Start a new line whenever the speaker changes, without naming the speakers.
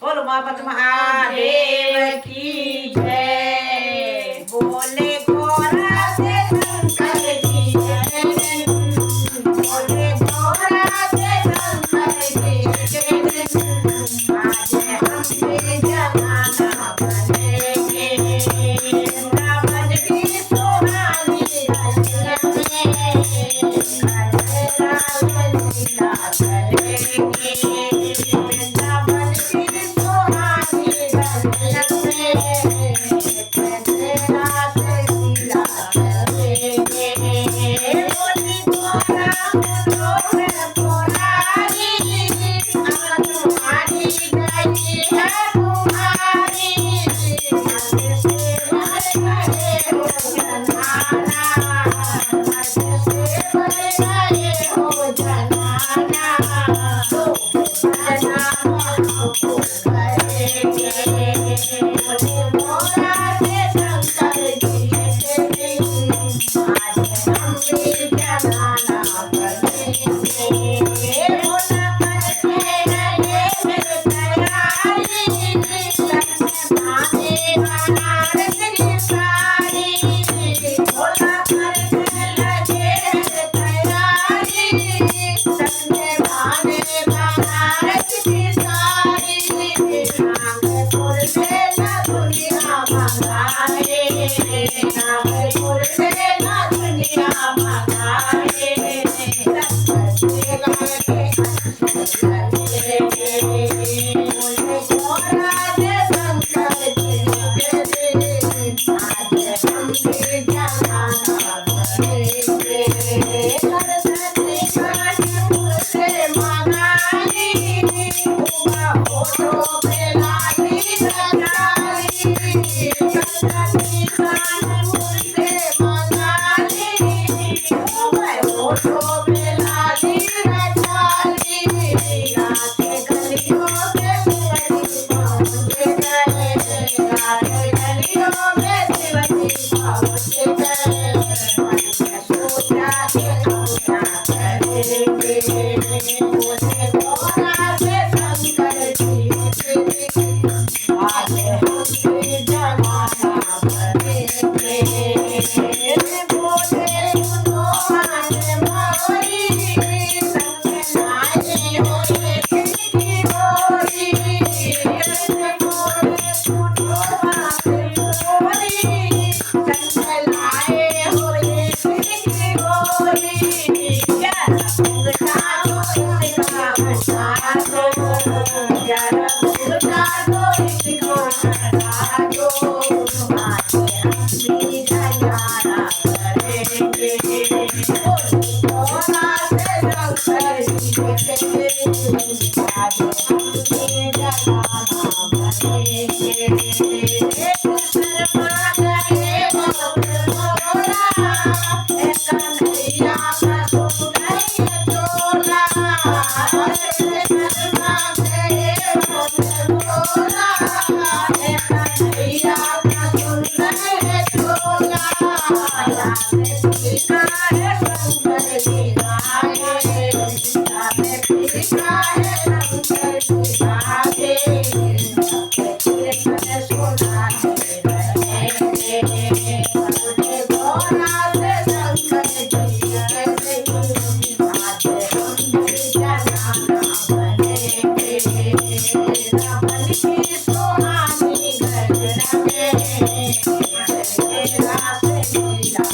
बोलो महापत महादेव की जय। बोले घोड़ा से शंकर की जय। बोले घोड़ा से शंकर की जय। आज हम भी जमाना बनेंगे। वृंदावन की सुहानी रंग में रास लीला करेंगे। वृंदावन की सुहानी रंग में रास लीला करेंगे। बोली घोड़ा मुझो है पुरानी, अब तुम्हारी गई है तुम्हारी। मत से बढ़ गए हो जनाना, मत से बढ़ गए हो जनाना। तो बना हमको करेंगे। बोले मोरा से शंकर जी के आज हम भी जनाना बनेंगे। बोला करते हैं ये मेरे तैयारी, सपने बनारस की साड़ी। बोला करते लगे मेरे तैयारी, सपने बनारस की साड़ी। नागपुर से ना दुनिया मंगाए, नागपुर से ना दुनिया मंगाए। रस्ते लगे बोले घोड़ा से शंकर जी के आज हम भी जमाना बनेंगे। सरस्वती कानपुर से मंगाई, उमा होठों पे लाली लगाई। सरस्वती कानपुर से मंगाई, उमा होठों पे लाली लगाई। रात गलियों में शिवजी पहुँच गए, रात गलियों में शिवजी पहुँच गए। मन में सोचा कि हम क्या करेंगे। बोले घोड़ा से शंकर जी के आज हम भी जमाना बनेंगे। बोले सुनो हाथ मोरी, संग लाए हो एक की गोरी। बोले सुनो हाथ मोरी, संग लाए हो एक की गोरी। जरा घुंघटा दो इसका हटा दो, जरा घुंघटा दो इसको हटा दो। आज हम भी नजारा करेंगे। बोली घोड़ा से शंकर जी के आज हम भी जमाना बनेंगे। शर्मा गए बहुत मोरा, कन्हैया का सुंदर चोला। शर्मा गए बहुत मोरा, कन्हैया का सुंदर चोला। रात पीका है शंकर जी गाए, रात पीका है शंकर जी गाए। कृष्ण सोना रहेंगे। बोले घोड़ा से शंकर जी के आज हम भी जमाना बनेंगे। रमन की सुहानी गगन में रास लीला